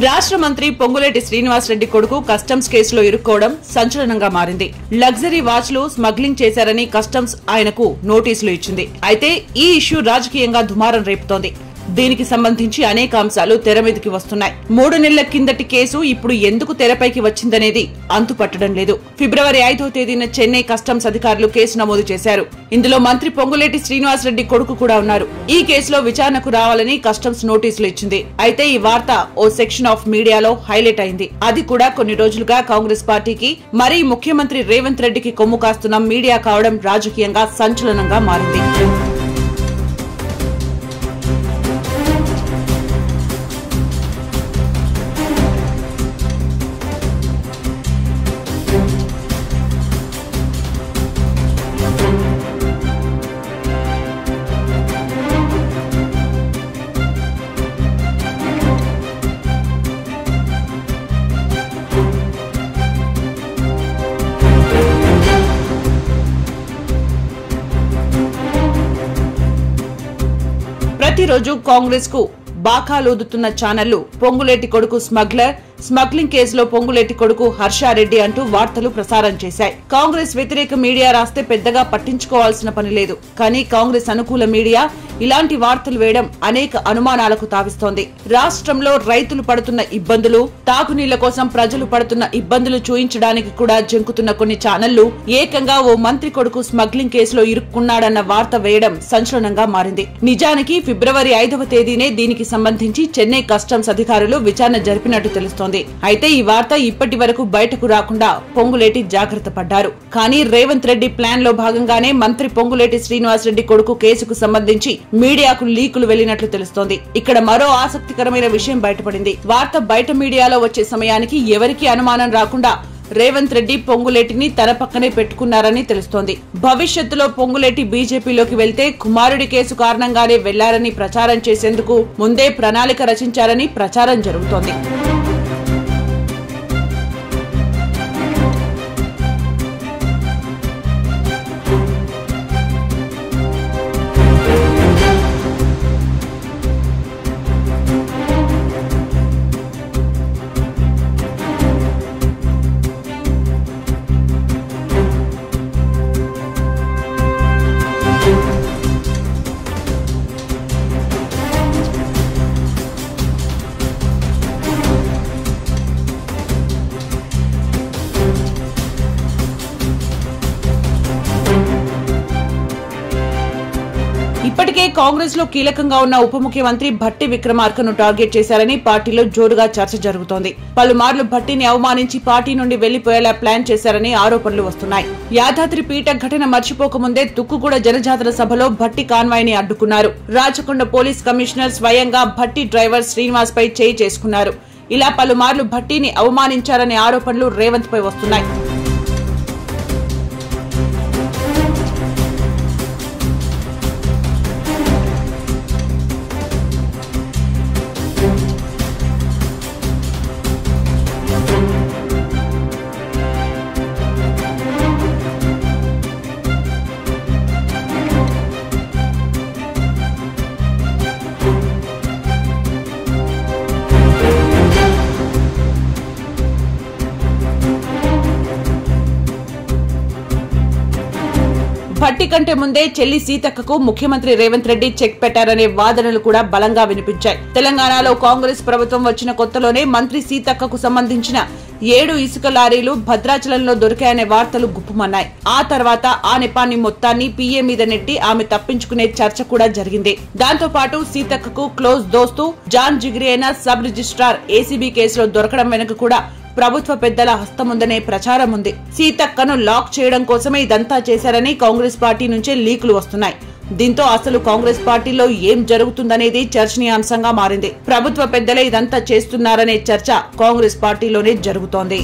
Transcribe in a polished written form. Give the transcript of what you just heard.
రాష్ట్ర మంత్రి పొంగులేటి శ్రీనివాసరెడ్డి కొడుకు కస్టమ్స్ కేసులో ఇరుక్కోవడం సంచలనంగా మారింది. లగ్జరీ వాచ్లు స్మగ్లింగ్ చేశారని కస్టమ్స్ ఆయనకు నోటీసులు ఇచ్చింది. అయితే ఈ ఇష్యూ రాజకీయంగా దుమారం రేపుతోంది. దీనికి సంబంధించి అనేక అంశాలు తెర మీదకి వస్తున్నాయి. 3 నెలల కిందటి కేసు ఇప్పుడు ఎందుకు తెరపైకి వచ్చిందనేది అంతుపట్టడం లేదు. ఫిబ్రవరి 5వ తేదీన చెన్నై కస్టమ్స్ అధికారులు కేసు నమోదు చేశారు. ఇందులో మంత్రి పొంగులేటి శ్రీనివాసరెడ్డి కొడుకు కూడా ఉన్నారు. ఈ కేసులో విచారణకు రావాలని కస్టమ్స్ నోటీసులు ఇచ్చింది. అయితే ఈ వార్త ఓ సెక్షన్ ఆఫ్ మీడియాలో హైలైట్ అయింది. అది కూడా కొన్ని రోజులుగా కాంగ్రెస్ పార్టీకి మరీ ముఖ్యమంత్రి రేవంత్ రెడ్డికి కొమ్ము కాస్తున్న మీడియా కావడం రాజకీయంగా సంచలనంగా మారింది. ప్రతిరోజు కాంగ్రెస్ కు బాకాలూదుతున్న ఛానళ్లు పొంగులేటి కొడుకు స్మగ్లింగ్ కేసులో పొంగులేటి కొడుకు హర్షారెడ్డి అంటూ వార్తలు ప్రసారం చేశాయి. కాంగ్రెస్ వ్యతిరేక మీడియా రాస్తే పెద్దగా పట్టించుకోవాల్సిన పని లేదు. కానీ కాంగ్రెస్ అనుకూల మీడియా ఇలాంటి వార్తలు వేయడం అనేక అనుమానాలకు తావిస్తోంది. రాష్ట్రంలో రైతులు పడుతున్న ఇబ్బందులు, తాగునీళ్ల కోసం ప్రజలు పడుతున్న ఇబ్బందులు చూయించడానికి కూడా జంకుతున్న కొన్ని ఛానళ్లు ఏకంగా ఓ మంత్రి కొడుకు స్మగ్లింగ్ కేసులో ఇరుక్కున్నాడన్న వార్త వేయడం సంచలనంగా మారింది. నిజానికి ఫిబ్రవరి 5వ తేదీనే దీనికి సంబంధించి చెన్నై కస్టమ్స్ అధికారులు విచారణ జరిపినట్టు తెలుస్తోంది. అయితే ఈ వార్త ఇప్పటి వరకు బయటకు రాకుండా పొంగులేటి జాగ్రత్త పడ్డారు. కానీ రేవంత్ రెడ్డి ప్లాన్ లో భాగంగానే మంత్రి పొంగులేటి శ్రీనివాసరెడ్డి కొడుకు కేసుకు సంబంధించి మీడియాకు లీకులు వెళ్లినట్లు తెలుస్తోంది. ఇక్కడ మరో ఆసక్తికరమైన విషయం బయటపడింది. వార్త బయట మీడియాలో వచ్చే సమయానికి ఎవరికీ అనుమానం రాకుండా రేవంత్ రెడ్డి పొంగులేటిని తన పక్కనే పెట్టుకున్నారని తెలుస్తోంది. భవిష్యత్తులో పొంగులేటి బీజేపీలోకి వెళ్తే కుమారుడి కేసు కారణంగానే వెళ్లారని ప్రచారం చేసేందుకు ముందే ప్రణాళిక రచించారని ప్రచారం జరుగుతోంది. ఇప్పటికే కాంగ్రెస్ లో కీలకంగా ఉన్న ఉప ముఖ్యమంత్రి భట్టి విక్రమార్కను టార్గెట్ చేశారని పార్టీలో జోరుగా చర్చ జరుగుతోంది. పలుమార్లు భట్టిని అవమానించి పార్టీ నుండి వెళ్లిపోయేలా ప్లాన్ చేశారని ఆరోపణలు వస్తున్నాయి. యాదాద్రి పీఠ ఘటన మర్చిపోకముందే తుక్కుగూడ జనజాతర సభలో భట్టి కాన్వాయ్ ని అడ్డుకున్నారు. రాచకొండ పోలీస్ కమిషనర్ స్వయంగా భట్టి డ్రైవర్ శ్రీనివాస్ పై చేయి చేసుకున్నారు. ఇలా పలుమార్లు భట్టిని అవమానించారనే ఆరోపణలు రేవంత్ పై వస్తున్నాయి. భట్టి కంటే ముందే చెల్లి సీతక్కకు ముఖ్యమంత్రి రేవంత్ రెడ్డి చెక్ పెట్టారనే వాదనలు కూడా బలంగా వినిపించాయి. తెలంగాణలో కాంగ్రెస్ ప్రభుత్వం వచ్చిన కొత్తలోనే మంత్రి సీతక్కకు సంబంధించిన 7 ఇసుక లారీలు భద్రాచలంలో దొరికాయనే వార్తలు గుప్పుమన్నాయి. ఆ తర్వాత ఆ నెపాన్ని మొత్తాన్ని పీఏ మీద నెట్టి ఆమె తప్పించుకునే చర్చ కూడా జరిగింది. దాంతో పాటు సీతక్కకు క్లోజ్ దోస్తు జాన్ జిగ్రీ అయిన సబ్ రిజిస్ట్రార్ ఏసీబీ కేసులో దొరకడం వెనుక కూడా ప్రభుత్వ పెద్దల హస్తముందనే ప్రచారం ఉంది. సీతక్కను లాక్ చేయడం కోసమే ఇదంతా చేశారని కాంగ్రెస్ పార్టీ నుంచే లీకులు వస్తున్నాయి. దీంతో అసలు కాంగ్రెస్ పార్టీలో ఏం జరుగుతుందనేది చర్చనీయాంశంగా మారింది. ప్రభుత్వ పెద్దలే ఇదంతా చేస్తున్నారనే చర్చ కాంగ్రెస్ పార్టీలోనే జరుగుతోంది.